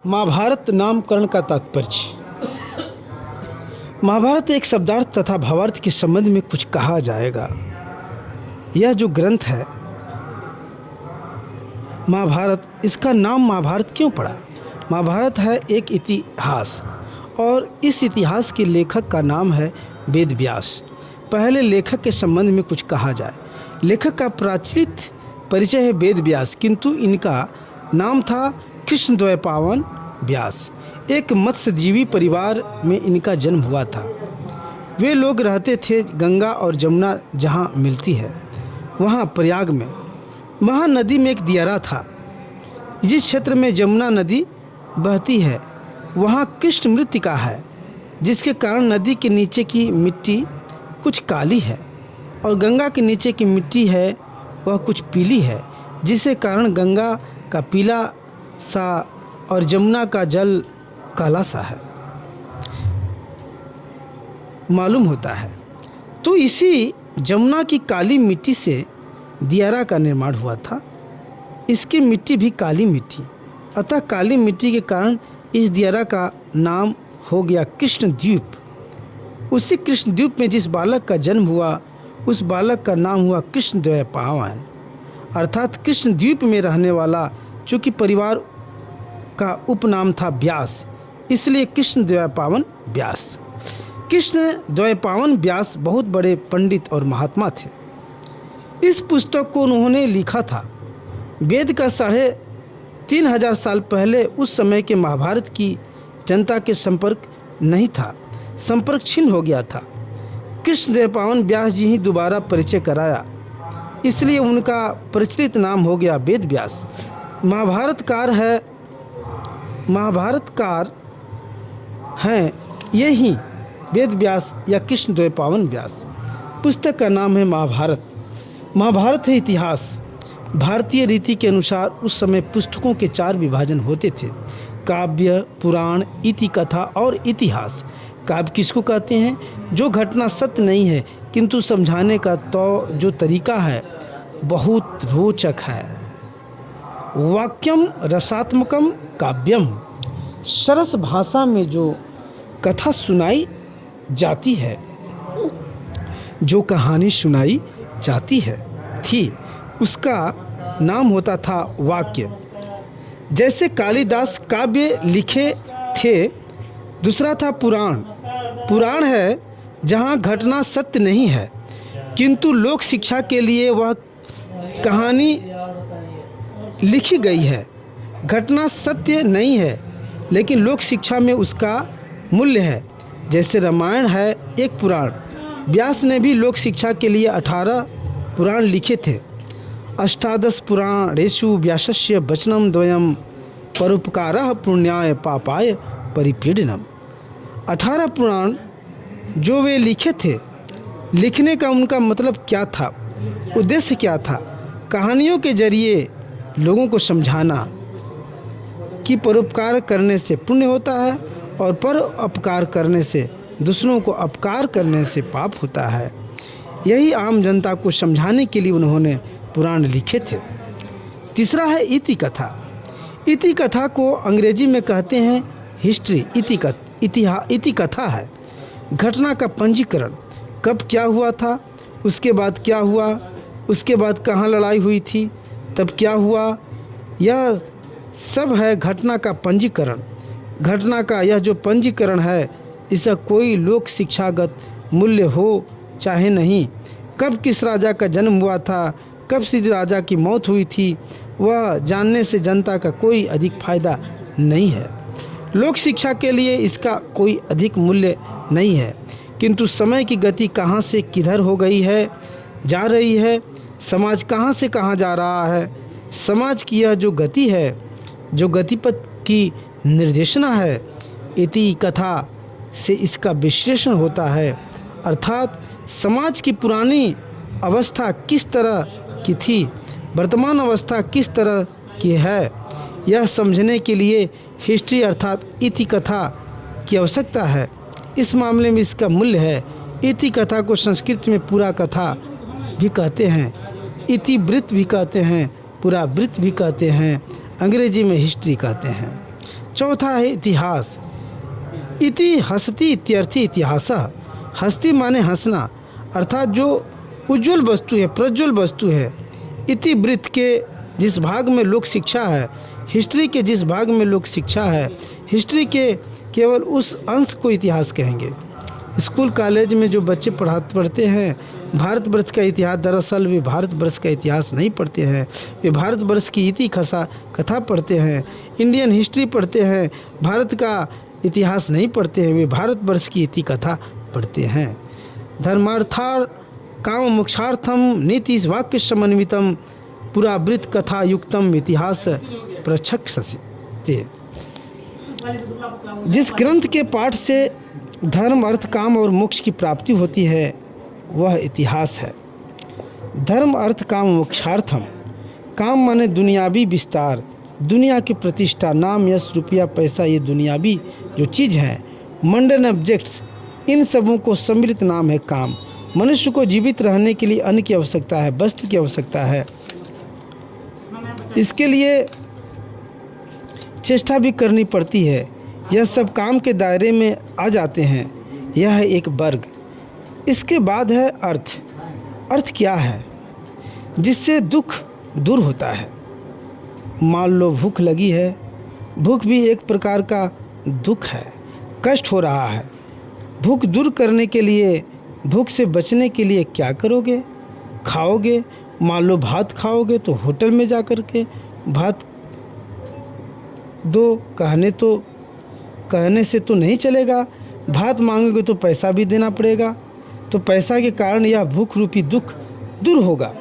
महाभारत नामकरण का तात्पर्य। महाभारत एक शब्दार्थ तथा भावार्थ के संबंध में कुछ कहा जाएगा। यह जो ग्रंथ है महाभारत, इसका नाम महाभारत क्यों पड़ा? महाभारत है एक इतिहास और इस इतिहास के लेखक का नाम है वेद व्यास। पहले लेखक के संबंध में कुछ कहा जाए। लेखक का प्रचलित परिचय है वेद व्यास, किंतु इनका नाम था कृष्णद्वैपायन व्यास। एक मत्स्यजीवी परिवार में इनका जन्म हुआ था। वे लोग रहते थे गंगा और जमुना जहाँ मिलती है वहाँ प्रयाग में। वहाँ नदी में एक दियारा था। जिस क्षेत्र में जमुना नदी बहती है वहाँ कृष्ण मृत्तिका है, जिसके कारण नदी के नीचे की मिट्टी कुछ काली है और गंगा के नीचे की मिट्टी है वह कुछ पीली है, जिसके कारण गंगा का पीला सा और जमुना का जल काला सा है मालूम होता है। तो इसी जमुना की काली मिट्टी से दियारा का निर्माण हुआ था। इसकी मिट्टी भी काली मिट्टी, अतः काली मिट्टी के कारण इस दियारा का नाम हो गया कृष्णद्वीप। उसी कृष्णद्वीप में जिस बालक का जन्म हुआ उस बालक का नाम हुआ कृष्णद्वैपायन, अर्थात कृष्णद्वीप में रहने वाला। चूँकि परिवार का उपनाम था व्यास, इसलिए कृष्णद्वैपायन व्यास। कृष्णद्वैपायन व्यास बहुत बड़े पंडित और महात्मा थे। इस पुस्तक को उन्होंने लिखा था वेद का 3500 साल पहले। उस समय के महाभारत की जनता के संपर्क नहीं था, संपर्क छिन्न हो गया था। कृष्णद्वैपायन व्यास जी ही दोबारा परिचय कराया, इसलिए उनका प्रचलित नाम हो गया वेद व्यास। महाभारतकार हैं यही वेद व्यास या कृष्णद्वैपायन व्यास। पुस्तक का नाम है महाभारत। महाभारत है इतिहास। भारतीय रीति के अनुसार उस समय पुस्तकों के 4 विभाजन होते थे: काव्य, पुराण, इति कथा और इतिहास। काव्य किसको कहते हैं? जो घटना सत्य नहीं है किंतु समझाने का तो जो तरीका है बहुत रोचक है। वाक्यम रसात्मकम काव्यम, सरस भाषा में जो कथा सुनाई जाती है, जो कहानी सुनाई जाती है थी, उसका नाम होता था वाक्य। जैसे कालिदास काव्य लिखे थे। दूसरा था पुराण। पुराण है जहाँ घटना सत्य नहीं है किंतु लोक शिक्षा के लिए वह कहानी लिखी गई है। घटना सत्य नहीं है लेकिन लोक शिक्षा में उसका मूल्य है। जैसे रामायण है एक पुराण। व्यास ने भी लोक शिक्षा के लिए 18 पुराण लिखे थे। अष्टादश पुराणेषु व्यासस्य वचनं द्वयं परोपकारः पुण्याय पापाय परिपीडनम। 18 पुराण जो वे लिखे थे, लिखने का उनका मतलब क्या था, उद्देश्य क्या था? कहानियों के जरिए लोगों को समझाना कि परोपकार करने से पुण्य होता है और परोपकार करने से, दूसरों को अपकार करने से पाप होता है। यही आम जनता को समझाने के लिए उन्होंने पुराण लिखे थे। तीसरा है इति कथा। इति कथा को अंग्रेजी में कहते हैं हिस्ट्री। इति कथा है घटना का पंजीकरण। कब क्या हुआ था, उसके बाद क्या हुआ, उसके बाद कहाँ लड़ाई हुई थी, तब क्या हुआ, यह सब है घटना का पंजीकरण। घटना का यह जो पंजीकरण है इसका कोई लोक शिक्षागत मूल्य हो चाहे नहीं। कब किस राजा का जन्म हुआ था, कब किस राजा की मौत हुई थी, वह जानने से जनता का कोई अधिक फायदा नहीं है। लोक शिक्षा के लिए इसका कोई अधिक मूल्य नहीं है, किंतु समय की गति कहाँ से किधर हो गई है, जा रही है, समाज कहाँ से कहाँ जा रहा है, समाज की यह जो गति है, जो गतिपथ की निर्देशना है, इति कथा से इसका विश्लेषण होता है। अर्थात समाज की पुरानी अवस्था किस तरह की थी, वर्तमान अवस्था किस तरह की है, यह समझने के लिए हिस्ट्री अर्थात इति कथा की आवश्यकता है। इस मामले में इसका मूल्य है। इति कथा को संस्कृत में पूरा कथा भी कहते हैं, इतिवृत्त भी कहते हैं, पूरा वृत्त भी कहते हैं, अंग्रेजी में हिस्ट्री कहते हैं। चौथा है इतिहास। इति हसति इत्यर्थी इतिहासः। हस्ती माने हंसना, अर्थात जो उज्ज्वल वस्तु है, प्रज्वल वस्तु है। इति वृत्त के जिस भाग में लोक शिक्षा है, हिस्ट्री के जिस भाग में लोक शिक्षा है, हिस्ट्री के केवल उस अंश को इतिहास कहेंगे। स्कूल कॉलेज में जो बच्चे पढ़ते हैं भारतवर्ष का इतिहास, दरअसल वे भारतवर्ष का इतिहास नहीं पढ़ते हैं, वे भारतवर्ष की इति कथा पढ़ते हैं, इंडियन हिस्ट्री पढ़ते हैं, भारत का इतिहास नहीं पढ़ते हैं, वे भारतवर्ष की इति कथा पढ़ते हैं। धर्मार्थार काम मोक्षार्थम नीति वाक्य समन्वितम पुरावृत कथा युक्तम इतिहास प्रचक्षते। जिस ग्रंथ के पाठ से धर्म अर्थ काम और मोक्ष की प्राप्ति होती है वह इतिहास है। धर्म अर्थ काम मोक्षार्थम। काम माने दुनियावी विस्तार, दुनिया की प्रतिष्ठा, नाम यश रुपया पैसा, ये दुनियावी जो चीज़ है, मंडन ऑब्जेक्ट्स, इन सबों को सम्मिलित नाम है काम। मनुष्य को जीवित रहने के लिए अन्न की आवश्यकता है, वस्त्र की आवश्यकता है, इसके लिए चेष्टा भी करनी पड़ती है। यह सब काम के दायरे में आ जाते हैं। यह है एक वर्ग। इसके बाद है अर्थ। अर्थ क्या है? जिससे दुख दूर होता है। मान लो भूख लगी है, भूख भी एक प्रकार का दुख है, कष्ट हो रहा है। भूख दूर करने के लिए, भूख से बचने के लिए क्या करोगे? खाओगे। मान लो भात खाओगे तो होटल में जा कर के भात दो, कहने से तो नहीं चलेगा। भात मांगोगे तो पैसा भी देना पड़ेगा, तो पैसा के कारण यह भूख रूपी दुख दूर होगा।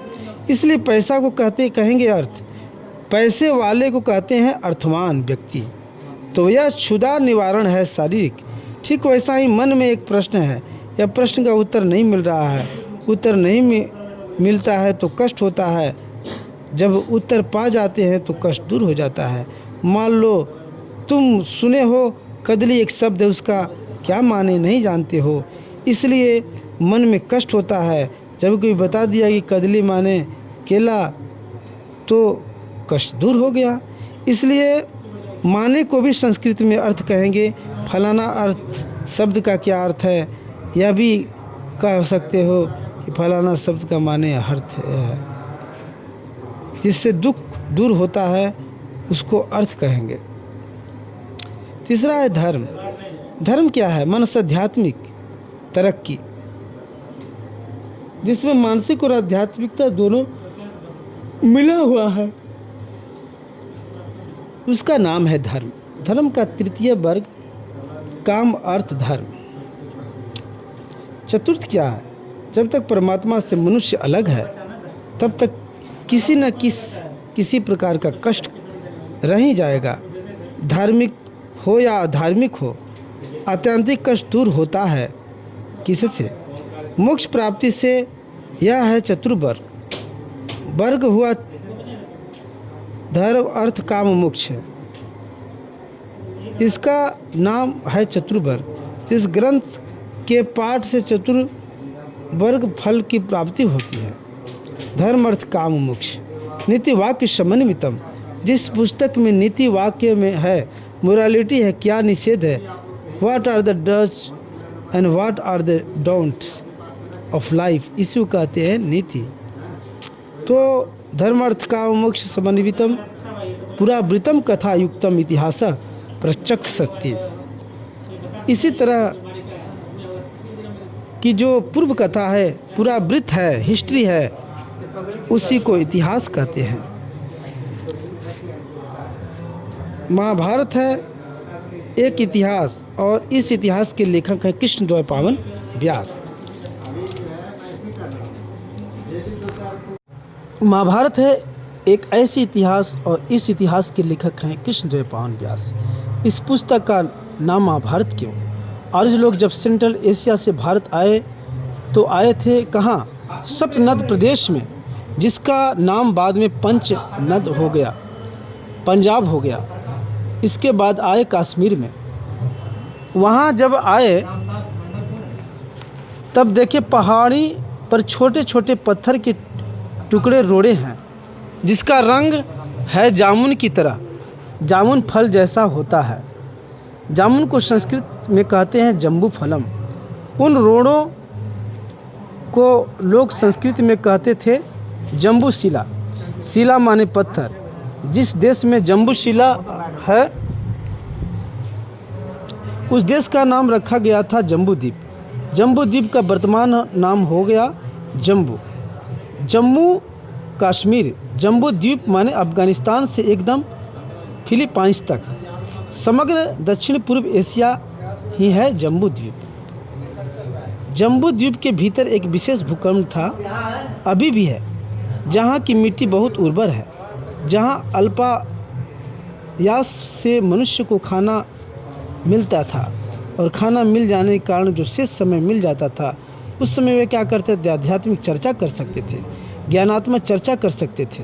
इसलिए पैसा को कहेंगे अर्थ। पैसे वाले को कहते हैं अर्थवान व्यक्ति। तो यह क्षुधा निवारण है शारीरिक। ठीक वैसा ही मन में एक प्रश्न है, यह प्रश्न का उत्तर नहीं मिल रहा है, उत्तर नहीं मिलता है तो कष्ट होता है। जब उत्तर पा जाते हैं तो कष्ट दूर हो जाता है। मान लो तुम सुने हो कदली एक शब्द है, उसका क्या माने नहीं जानते हो, इसलिए मन में कष्ट होता है। जब कोई बता दिया कि कदली माने केला तो कष्ट दूर हो गया। इसलिए माने को भी संस्कृत में अर्थ कहेंगे। फलाना अर्थ शब्द का क्या अर्थ है, यह भी कह सकते हो कि फलाना शब्द का माने अर्थ है। जिससे दुख दूर होता है उसको अर्थ कहेंगे। तीसरा है धर्म। धर्म क्या है? मनुष्य आध्यात्मिक तरक्की, जिसमें मानसिक और आध्यात्मिकता दोनों मिला हुआ है, उसका नाम है धर्म। धर्म का तृतीय वर्ग काम अर्थ धर्म। चतुर्थ क्या है? जब तक परमात्मा से मनुष्य अलग है तब तक किसी न किसी प्रकार का कष्ट रह ही जाएगा। धार्मिक हो या अधार्मिक हो, आत्यंतिक कष्ट दूर होता है। किससे? मोक्ष प्राप्ति से। यह है चतुर्वर्ग। वर्ग हुआ धर्म अर्थ काम मोक्ष, इसका नाम है चतुर्वर्ग। जिस ग्रंथ के पाठ से चतुर्वर्ग फल की प्राप्ति होती है, धर्म अर्थ काम मोक्ष। नीति वाक्य समन्वितम। जिस पुस्तक में नीति वाक्य में है, मोरालिटी है, क्या निषेध है, what are the dos and what are the don'ts of life, इसी कहते हैं नीति। तो धर्म अर्थ काम मोक्ष समन्वितम पुरावृतम कथा युक्तम इतिहास प्रचक्षते। इसी तरह की जो पूर्व कथा है, पुरावृत है, हिस्ट्री है, उसी को इतिहास कहते हैं। महाभारत है एक इतिहास, और इस इतिहास के लेखक है कृष्णद्वैपायन व्यास। महाभारत है एक ऐसी इतिहास, और इस इतिहास के लेखक हैं कृष्णद्वैपायन व्यास। इस पुस्तक का नाम महाभारत क्यों? आर्य लोग जब सेंट्रल एशिया से भारत आए तो आए थे कहाँ? सप्तनद प्रदेश में, जिसका नाम बाद में पंचनद हो गया, पंजाब हो गया। इसके बाद आए कश्मीर में। वहाँ जब आए तब देखे पहाड़ी पर छोटे छोटे पत्थर के टुकड़े रोड़े हैं, जिसका रंग है जामुन की तरह। जामुन फल जैसा होता है। जामुन को संस्कृत में कहते हैं जम्बू फलम। उन रोड़ों को लोग संस्कृत में कहते थे जम्बू शिला। शिला माने पत्थर। जिस देश में जम्बू शिला है उस देश का नाम रखा गया था जम्बू द्वीप। जम्बू द्वीप का वर्तमान नाम हो गया जम्मू। जम्मू कश्मीर। जम्बू द्वीप माने अफगानिस्तान से एकदम फिलीपाइंस तक समग्र दक्षिण पूर्व एशिया ही है जम्बू द्वीप। जम्बू द्वीप के भीतर एक विशेष भूखंड था, अभी भी है, जहाँ की मिट्टी बहुत उर्वर है, जहाँ अल्पायास से मनुष्य को खाना मिलता था और खाना मिल जाने के कारण जो शेष समय मिल जाता था उस समय वे क्या करते थे, आध्यात्मिक चर्चा कर सकते थे, ज्ञानात्मक चर्चा कर सकते थे,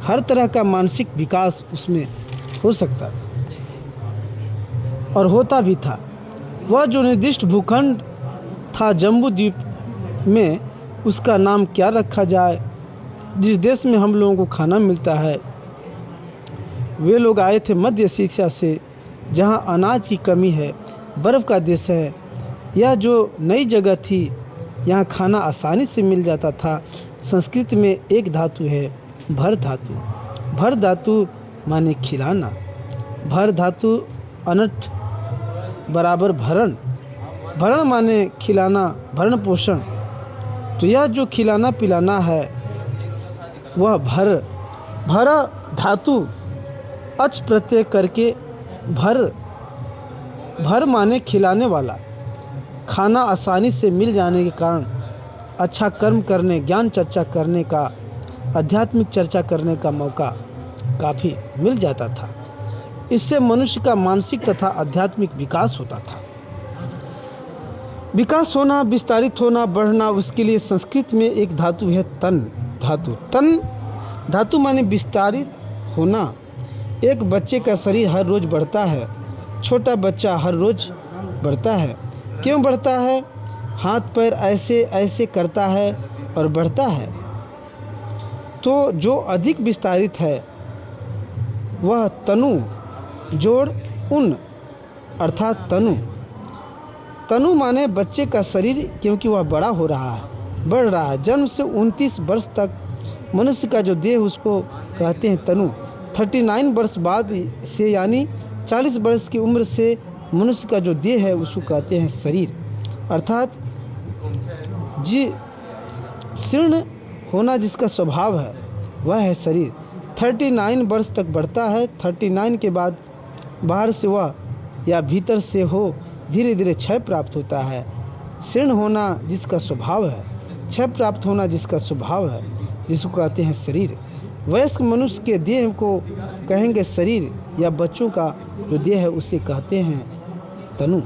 हर तरह का मानसिक विकास उसमें हो सकता और होता भी था। वह जो निर्दिष्ट भूखंड था जम्बू द्वीप में, उसका नाम क्या रखा जाए। जिस देश में हम लोगों को खाना मिलता है, वे लोग आए थे मध्य एशिया से, जहां अनाज की कमी है, बर्फ़ का देश है। यह जो नई जगह थी, यहाँ खाना आसानी से मिल जाता था। संस्कृत में एक धातु है भर धातु। भर धातु माने खिलाना। भर धातु अनट बराबर भरण। भरण माने खिलाना, भरण पोषण। तो यह जो खिलाना पिलाना है वह भर। भर धातु अच प्रत्यय करके भर। भर माने खिलाने वाला। खाना आसानी से मिल जाने के कारण अच्छा कर्म करने, ज्ञान चर्चा करने का, आध्यात्मिक चर्चा करने का मौका काफ़ी मिल जाता था। इससे मनुष्य का मानसिक तथा आध्यात्मिक विकास होता था। विकास होना, विस्तारित होना, बढ़ना, उसके लिए संस्कृत में एक धातु है तन धातु। तन धातु माने विस्तारित होना। एक बच्चे का शरीर हर रोज़ बढ़ता है। छोटा बच्चा हर रोज़ बढ़ता है। क्यों बढ़ता है? हाथ पैर ऐसे ऐसे करता है और बढ़ता है। तो जो अधिक विस्तारित है वह तनु जोड़ उन अर्थात तनु। तनु माने बच्चे का शरीर, क्योंकि वह बड़ा हो रहा है, बढ़ रहा है। जन्म से 29 वर्ष तक मनुष्य का जो देह उसको कहते हैं तनु। 39 वर्ष बाद से यानी 40 वर्ष की उम्र से मनुष्य का जो देह है उसको कहते हैं शरीर, अर्थात जी शीर्ण होना जिसका स्वभाव है वह है शरीर। 39 वर्ष तक बढ़ता है। 39 के बाद बाहर से वह या भीतर से हो धीरे धीरे क्षय प्राप्त होता है। शीर्ण होना जिसका स्वभाव है, क्षय प्राप्त होना जिसका स्वभाव है, जिसको कहते हैं शरीर। वयस्क मनुष्य के देह को कहेंगे शरीर, या बच्चों का जो देह है उसे कहते हैं तनु।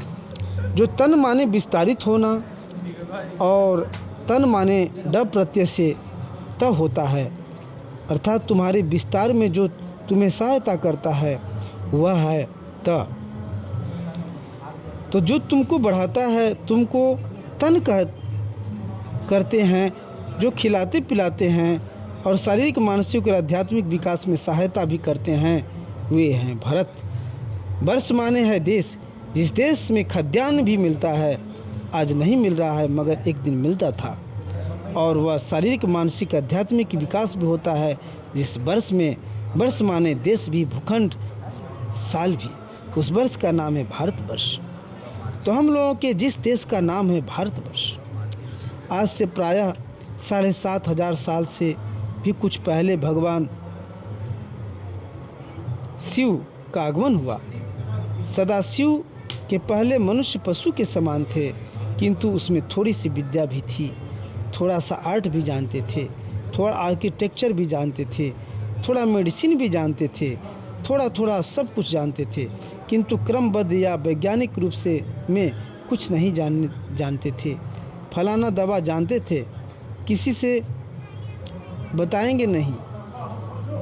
जो तन माने विस्तारित होना और तन माने ड प्रत्यय से त होता है, अर्थात तुम्हारे विस्तार में जो तुम्हें सहायता करता है वह है त। तो जो तुमको बढ़ाता है तुमको तन करते हैं। जो खिलाते पिलाते हैं और शारीरिक, मानसिक और आध्यात्मिक विकास में सहायता भी करते हैं वे हैं भरत। वर्ष माने है देश। जिस देश में खाद्यान्न भी मिलता है, आज नहीं मिल रहा है मगर एक दिन मिलता था, और वह शारीरिक, मानसिक, आध्यात्मिक विकास भी होता है जिस वर्ष में। वर्ष माने देश भी, भूखंड, साल भी। उस वर्ष का नाम है भारतवर्ष। तो हम लोगों के जिस देश का नाम है भारतवर्ष, आज से प्रायः 7,500 साल से भी कुछ पहले भगवान शिव का आगमन हुआ। सदाशिव के पहले मनुष्य पशु के समान थे, किंतु उसमें थोड़ी सी विद्या भी थी, थोड़ा सा आर्ट भी जानते थे, थोड़ा आर्किटेक्चर भी जानते थे, थोड़ा मेडिसिन भी जानते थे, थोड़ा थोड़ा सब कुछ जानते थे, किंतु क्रमबद्ध या वैज्ञानिक रूप से में कुछ नहीं जानते थे। फलाना दवा जानते थे, किसी से बताएंगे नहीं।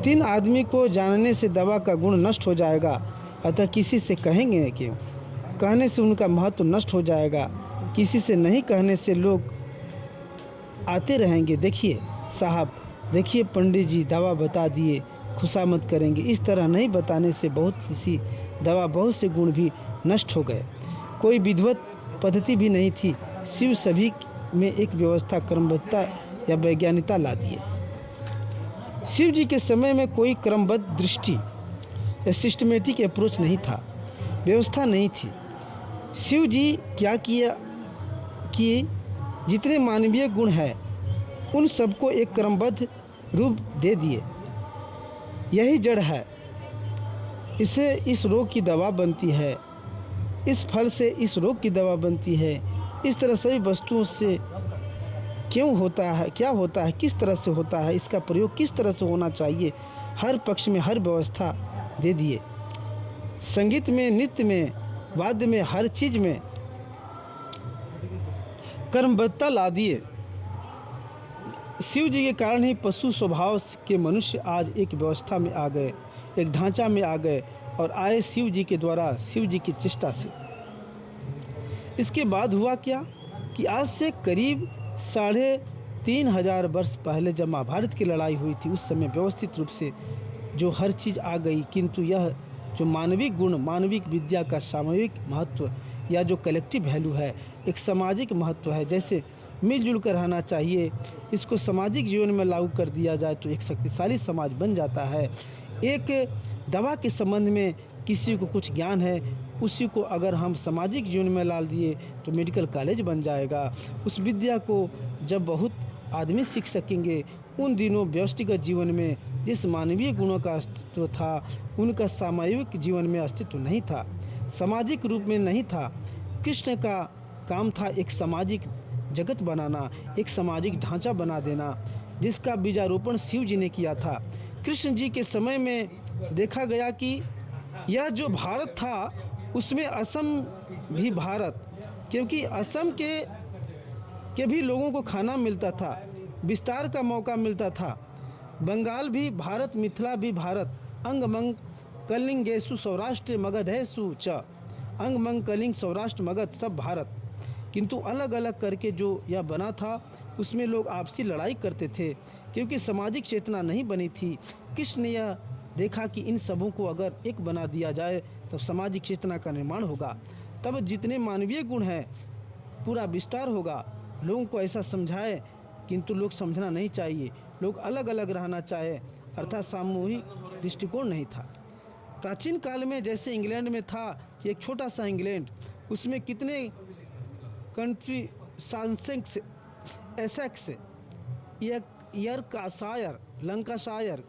3 आदमी को जानने से दवा का गुण नष्ट हो जाएगा, अतः किसी से कहेंगे क्यों? कहने से उनका महत्व नष्ट हो जाएगा। किसी से नहीं कहने से लोग आते रहेंगे। देखिए साहब, देखिए पंडित जी दवा बता दिए, खुशामद करेंगे। इस तरह नहीं बताने से बहुत सी दवा, बहुत से गुण भी नष्ट हो गए। कोई विधिवत पद्धति भी नहीं थी। शिव सभी में एक व्यवस्था, क्रमबद्धता या वैज्ञानिकता ला दिए। शिव जी के समय में कोई क्रमबद्ध दृष्टि या सिस्टमेटिक अप्रोच नहीं था, व्यवस्था नहीं थी। शिव जी क्या किया कि जितने मानवीय गुण हैं उन सबको एक क्रमबद्ध रूप दे दिए। यही जड़ है, इससे इस रोग की दवा बनती है, इस फल से इस रोग की दवा बनती है। इस तरह सभी वस्तुओं से क्यों होता है, क्या होता है, किस तरह से होता है, इसका प्रयोग किस तरह से होना चाहिए, हर पक्ष में हर व्यवस्था दे दिए। संगीत में, नृत्य में, वाद्य में, हर चीज़ में कर्मबद्धता ला दिए। शिव जी के कारण ही पशु स्वभाव के मनुष्य आज एक व्यवस्था में आ गए, एक ढांचा में आ गए और आए शिव जी के द्वारा, शिव जी की चेष्टा से। इसके बाद हुआ क्या कि आज से करीब 3500 वर्ष पहले जब महाभारत की लड़ाई हुई थी, उस समय व्यवस्थित रूप से जो हर चीज़ आ गई, किंतु यह जो मानविक गुण, मानविक विद्या का सामूहिक महत्व या जो कलेक्टिव वैल्यू है, एक सामाजिक महत्व है, जैसे मिलजुल कर रहना चाहिए, इसको सामाजिक जीवन में लागू कर दिया जाए तो एक शक्तिशाली समाज बन जाता है। एक दवा के संबंध में किसी को कुछ ज्ञान है, उसी को अगर हम सामाजिक जीवन में ला दिए तो मेडिकल कॉलेज बन जाएगा। उस विद्या को जब बहुत आदमी सीख सकेंगे, उन दिनों व्यष्टिगत जीवन में जिस मानवीय गुणों का अस्तित्व था, उनका सामूहिक जीवन में अस्तित्व नहीं था, सामाजिक रूप में नहीं था। कृष्ण का काम था एक सामाजिक जगत बनाना, एक सामाजिक ढांचा बना देना, जिसका बीजारोपण शिव जी ने किया था। कृष्ण जी के समय में देखा गया कि यह जो भारत था उसमें असम भी भारत, क्योंकि असम के भी लोगों को खाना मिलता था, विस्तार का मौका मिलता था। बंगाल भी भारत, मिथिला भी भारत। अंगमंग कलिंगेशु सौराष्ट्र मगधेशु च, अंगमंग कलिंग सौराष्ट्र मगध सब भारत। किंतु अलग अलग करके जो यह बना था उसमें लोग आपसी लड़ाई करते थे, क्योंकि सामाजिक चेतना नहीं बनी थी। कृष्ण ने यह देखा कि इन सबों को अगर एक बना दिया जाए तब सामाजिक चेतना का निर्माण होगा, तब जितने मानवीय गुण हैं पूरा विस्तार होगा। लोगों को ऐसा समझाए, किंतु लोग समझना नहीं चाहिए, लोग अलग अलग रहना चाहे, अर्थात सामूहिक दृष्टिकोण नहीं था। प्राचीन काल में जैसे इंग्लैंड में था कि एक छोटा सा इंग्लैंड, उसमें कितने country, Sussex, Essex, Yorkshire, Lancashire,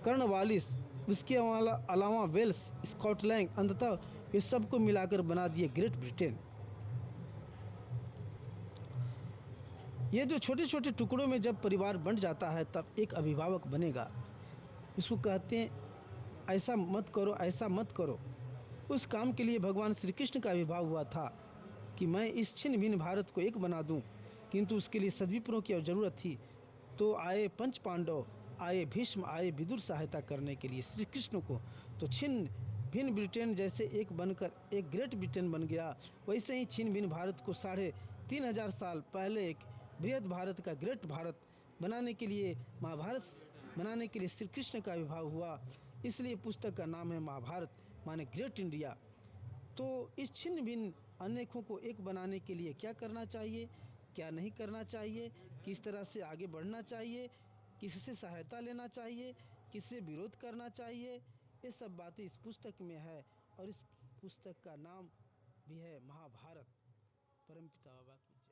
Cornwallis, उसके अलावा वेल्स, स्कॉटलैंड, अंततः ये सबको मिलाकर बना दिए ग्रेट ब्रिटेन। ये जो छोटे छोटे टुकड़ों में जब परिवार बंट जाता है तब एक अभिभावक बनेगा। इसको कहते हैं ऐसा मत करो, ऐसा मत करो। उस काम के लिए भगवान श्री कृष्ण का आविर्भाव हुआ था कि मैं इस छिन्न भिन्न भारत को एक बना दूं, किंतु उसके लिए सद्विप्रों की ज़रूरत थी। तो आए पंच पांडव, आए भीष्म, आए विदुर सहायता करने के लिए श्री कृष्ण को। तो छिन्न भिन्न ब्रिटेन जैसे एक बनकर एक ग्रेट ब्रिटेन बन गया, वैसे ही छिन्न भिन्न भारत को 3500 साल पहले एक बृहद भारत का ग्रेट भारत बनाने के लिए, महाभारत बनाने के लिए श्री कृष्ण का आविर्भाव हुआ। इसलिए पुस्तक का नाम है महाभारत, माने ग्रेट इंडिया। तो इस छिन्न भिन्न अनेकों को एक बनाने के लिए क्या करना चाहिए, क्या नहीं करना चाहिए, किस तरह से आगे बढ़ना चाहिए, किससे सहायता लेना चाहिए, किससे विरोध करना चाहिए, ये सब बातें इस पुस्तक में है। और इस पुस्तक का नाम भी है महाभारत। परमपिता बाबा की।